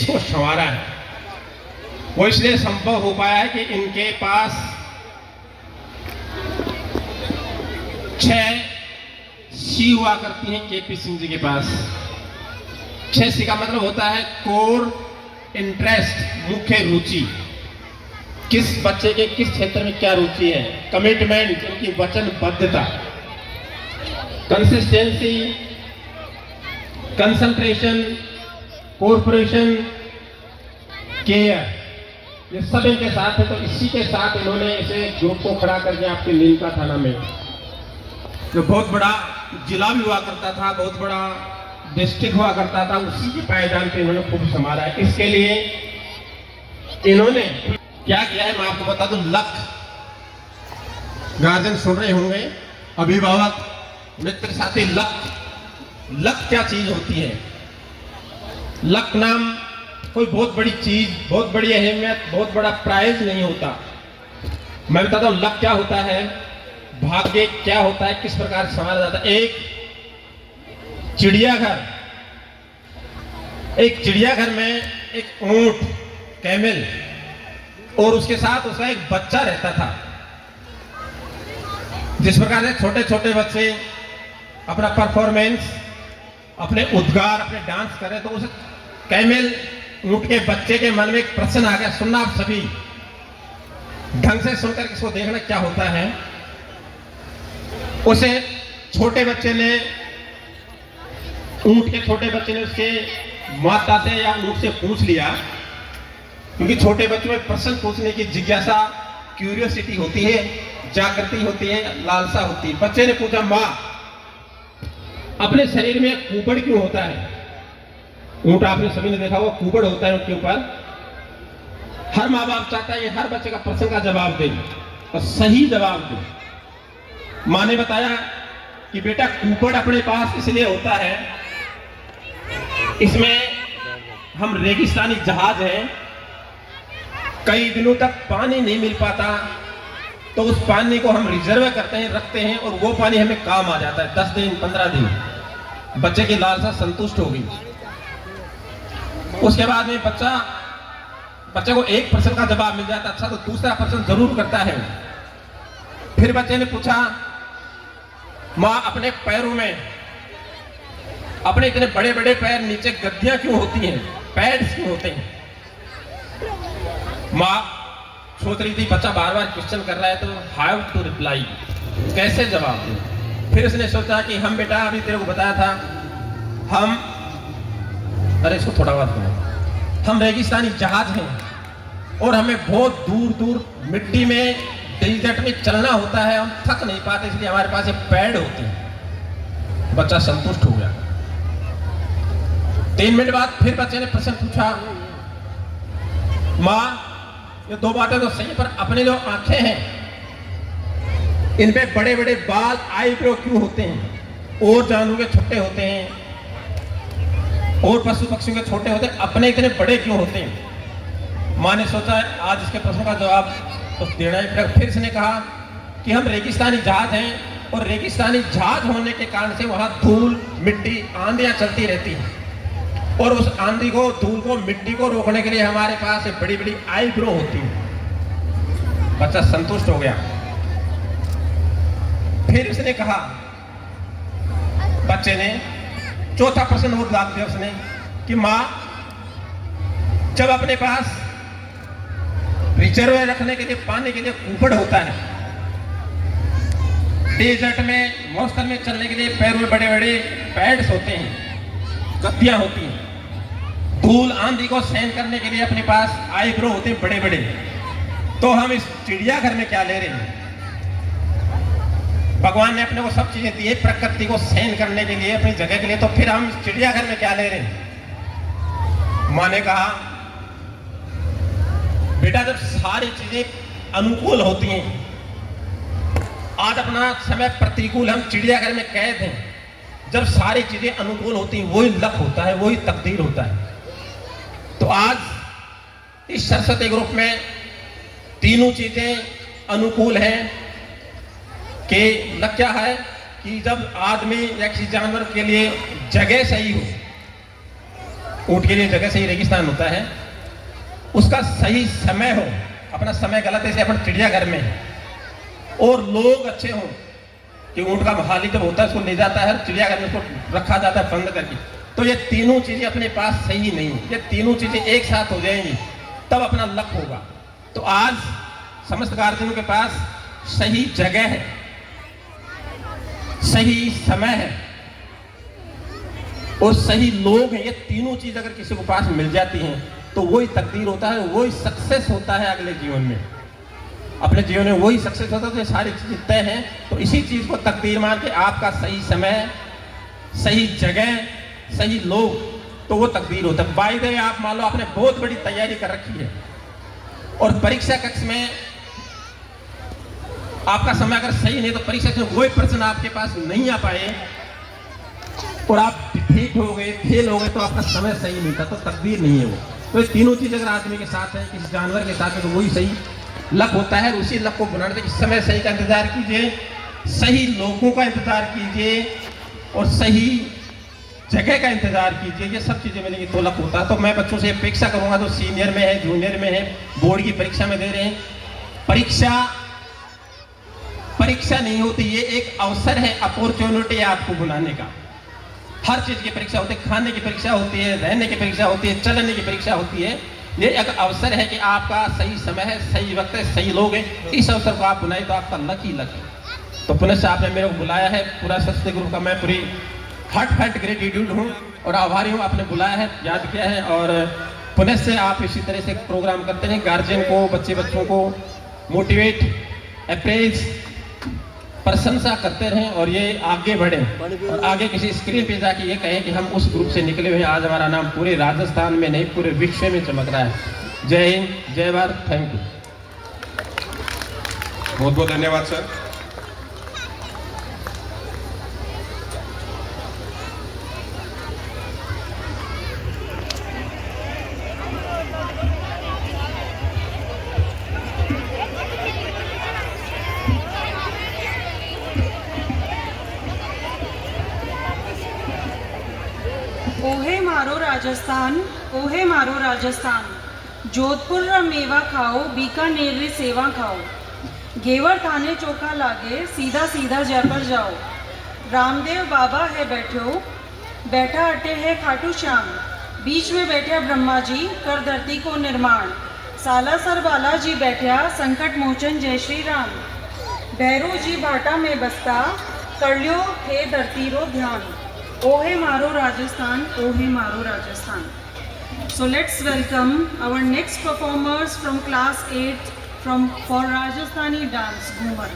देश को संवारा है, वो इसलिए संभव हो पाया है कि इनके पास 6 सी हुआ करती हैं। केपी सिंह जी के पास 6 सी का मतलब होता है कोर, इंटरेस्ट, मुख्य रुचि, किस बच्चे के किस क्षेत्र में क्या रुचि है, कमिटमेंट, इनकी वचनबद्धता, कंसिस्टेंसी, कंसंट्रेशन, कोऑपरेशन, केयर, ये सब इनके साथ है। तो इसी के साथ इन्होंने इसे ग्रुप को खड़ा करके आपके नीमका थाना में जो बहुत बड़ा जिला भी हुआ करता था, बहुत बड़ा डिस्ट्रिक्ट हुआ करता था, उसी के पायदान पे इन्होंने खूब संभाला है। इसके लिए इन्होंने क्या किया है मैं आपको बता दूं। लक, गार्जियन सुन रहे होंगे, अभिभावक, मित्र, साथी, लक क्या चीज होती है। लक नाम कोई बहुत बड़ी चीज, बहुत बड़ी अहमियत, बहुत बड़ा प्राइज नहीं होता। मैं बताता हूं लक क्या होता है, भाग्य क्या होता है, किस प्रकार से संभाला जाता है। एक चिड़ियाघर में एक ऊंट, कैमल, और उसके साथ उसका एक बच्चा रहता था। जिस प्रकार से छोटे छोटे बच्चे अपना परफॉर्मेंस, अपने उद्गार, अपने डांस करे, तो उस कैमल, ऊंट के बच्चे के मन में एक प्रश्न आ गया। सुनना आप सभी ढंग से सुनकर इसको देखना क्या होता है। उसे छोटे बच्चे ने, ऊंट के छोटे बच्चे ने उसके माता से या ऊंट से पूछ लिया, क्योंकि छोटे बच्चों में प्रश्न पूछने की जिज्ञासा, क्यूरियोसिटी होती है, जागृति होती है, लालसा होती है। बच्चे ने पूछा, माँ अपने शरीर में कुबड़ क्यों होता है। ऊंट आपने सभी ने देखा, वो कुबड़ होता है उनके ऊपर। हर माँ बाप चाहता है हर बच्चे का प्रश्न का जवाब दे और सही जवाब दे। माँ ने बताया कि बेटा कुबड़ अपने पास इसलिए होता है, इसमें हम रेगिस्तानी जहाज हैं, कई दिनों तक पानी नहीं मिल पाता, तो उस पानी को हम रिजर्व करते हैं, रखते हैं, और वो पानी हमें काम आ जाता है 10 दिन 15 दिन। बच्चे की लालसा संतुष्ट हो गई। उसके बाद में बच्चे को एक प्रश्न का जवाब मिल जाता, अच्छा तो दूसरा प्रश्न जरूर करता है। फिर बच्चे ने पूछा, माँ अपने पैरों में, अपने इतने बड़े बड़े पैर, नीचे गद्दियां क्यों होती हैं, पैड्स क्यों होते हैं। माँ सोच रही थी बच्चा बार बार क्वेश्चन कर रहा है, तो हाउ टू रिप्लाई, कैसे जवाब दें। फिर उसने सोचा कि हम बेटा, अभी तेरे को बताया था, हम, अरे इसको थोड़ा बात करो, हम रेगिस्तानी जहाज हैं और हमें बहुत दूर दूर मिट्टी में, डेजर्ट में चलना होता है, हम थक नहीं पाते, इसलिए हमारे पास एक पैड होते हैं। बच्चा संतुष्ट हो गया। 3 मिनट बाद फिर बच्चे ने प्रश्न पूछा, माँ ये 2 बातें तो सही, पर अपने जो आंखें हैं इनपे बड़े बड़े बाल, आईब्रो क्यों होते हैं, और जानवरों के छोटे होते हैं, और पशु पक्षियों के छोटे होते हैं, अपने इतने बड़े क्यों होते हैं। माँ ने सोचा आज इसके प्रश्न का जवाब तो देना ही पड़ेगा। फिर इसने कहा कि हम रेगिस्तानी जहाज हैं, और रेगिस्तानी जहाज होने के कारण से वहां धूल, मिट्टी, आंधियां चलती रहती हैं, और उस आंधी को, धूल को, मिट्टी को रोकने के लिए हमारे पास बड़ी बड़ी आईब्रो होती है। बच्चा संतुष्ट हो गया। फिर उसने कहा, बच्चे ने चौथा प्रश्न और डाल दिया उसने कि माँ जब अपने पास रिजर्व रखने के लिए पानी के लिए कुबड़ होता है, डेजर्ट में, मौसम में चलने के लिए पैरों में बड़े बड़े पैड्स होते हैं, गद्दियां होती हैं, धूल आंधी को सहन करने के लिए अपने पास आईब्रो होते हैं बड़े बड़े, तो हम इस चिड़ियाघर में क्या ले रहे हैं। भगवान ने अपने को सब चीजें दी है प्रकृति को सहन करने के लिए, अपनी जगह के लिए, तो फिर हम इस चिड़ियाघर में क्या ले रहे हैं। माँ ने कहा, बेटा जब सारी चीजें अनुकूल होती हैं, आज अपना समय प्रतिकूल, हम चिड़ियाघर में कैद हैं, जब सारी चीजें अनुकूल होती हैं वही लक होता है, वही तकदीर होता है। तो आज इस सरस्वती ग्रुप में तीनों चीजें अनुकूल हैं कि लक क्या है कि जब आदमी या किसी जानवर के लिए जगह सही हो, ऊँट के लिए जगह से ही रेगिस्तान होता है, उसका सही समय हो। अपना समय गलत है, जैसे अपन चिड़ियाघर में है और लोग अच्छे हों कि ऊँट का मालिक जब होता है उसको ले जाता है चिड़ियाघर में, उसको रखा जाता है बंद करके, तो ये तीनों चीजें अपने पास सही नहीं, ये तीनों चीजें एक साथ हो जाएंगी तब अपना लक होगा। तो आज समस्त गार्जियनों के पास सही जगह है, सही समय है और सही लोग हैं, ये तीनों चीज अगर किसी को पास मिल जाती हैं तो वही तकदीर होता है, वही सक्सेस होता है अगले जीवन में। अपने जीवन में वही सक्सेस होता है, तो ये सारी चीजें तय हैं। तो इसी चीज को तकदीर मान के आपका सही समय, सही जगह, सही लोग, तो वो तकदीर होता है। बाय द वे आप मान लो आपने बहुत बड़ी तैयारी कर रखी है और परीक्षा कक्ष में आपका समय अगर सही नहीं, तो परीक्षा में वही प्रश्न आपके पास नहीं आ पाए और आप ठीक हो गए, फेल हो गए, तो आपका समय सही नहीं था, तो तकदीर नहीं है वो। तो ये तीनों चीज अगर आदमी के साथ है, किसी जानवर के साथ है, तो वही सही लक होता है। उसी लक को बनाने के समय सही का इंतजार कीजिए, सही लोगों का इंतजार कीजिए और सही जगह का इंतजार कीजिए, ये सब चीजें मिलेंगी तो लक होता है। तो मैं बच्चों से अपेक्षा करूंगा जो सीनियर में है, जूनियर में है, बोर्ड की परीक्षा में दे रहे हैं, परीक्षा नहीं होती, ये एक अवसर है, अपॉर्चुनिटी है आपको बुलाने का। हर चीज की परीक्षा होती है, खाने की परीक्षा होती है, रहने की परीक्षा होती है, चलने की परीक्षा होती है। ये एक अवसर है कि आपका सही समय है, सही वक्त है, सही लोग हैं, इस अवसर को आप बुलाए तो आपका लक ही लक है। तो पुनः से आपने मेरे को बुलाया है, पूरा सस्ते ग्रुप का मैं पूरी हार्ट ग्रेटिट्यूड हूँ और आभारी हूँ, आपने बुलाया है, याद किया है। और पुनः से आप इसी तरह से प्रोग्राम करते हैं, गार्जियन को, बच्चों को मोटिवेट, अप्रेज, प्रशंसा करते रहें और ये आगे बढ़े और आगे किसी स्क्रीन पे जाके ये कहें कि हम उस ग्रुप से निकले हुए हैं, आज हमारा नाम पूरे राजस्थान में नहीं पूरे विश्व में चमक रहा है। जय हिंद, जय भारत, थैंक यू। बहुत बहुत धन्यवाद सर। ओहे मारो राजस्थान, ओहे मारो राजस्थान, जोधपुर रा मेवा खाओ, बीकानेर री सेवा खाओ, घेवर थाने चोखा लागे, सीधा सीधा जयपुर जाओ। रामदेव बाबा है बैठो, बैठा अटे है खाटू श्याम, बीच में बैठा ब्रह्मा जी, कर धरती को निर्माण। सालासर बालाजी बैठा, संकट मोचन जय श्री राम। भैरू जी भाटा में बसता, कर ल्यो हे धरती रो ध्यान। ओहे मारो राजस्थान, ओहे मारो Rajasthan. So let's welcome our next performers from class 8 for Rajasthani dance, Ghumar.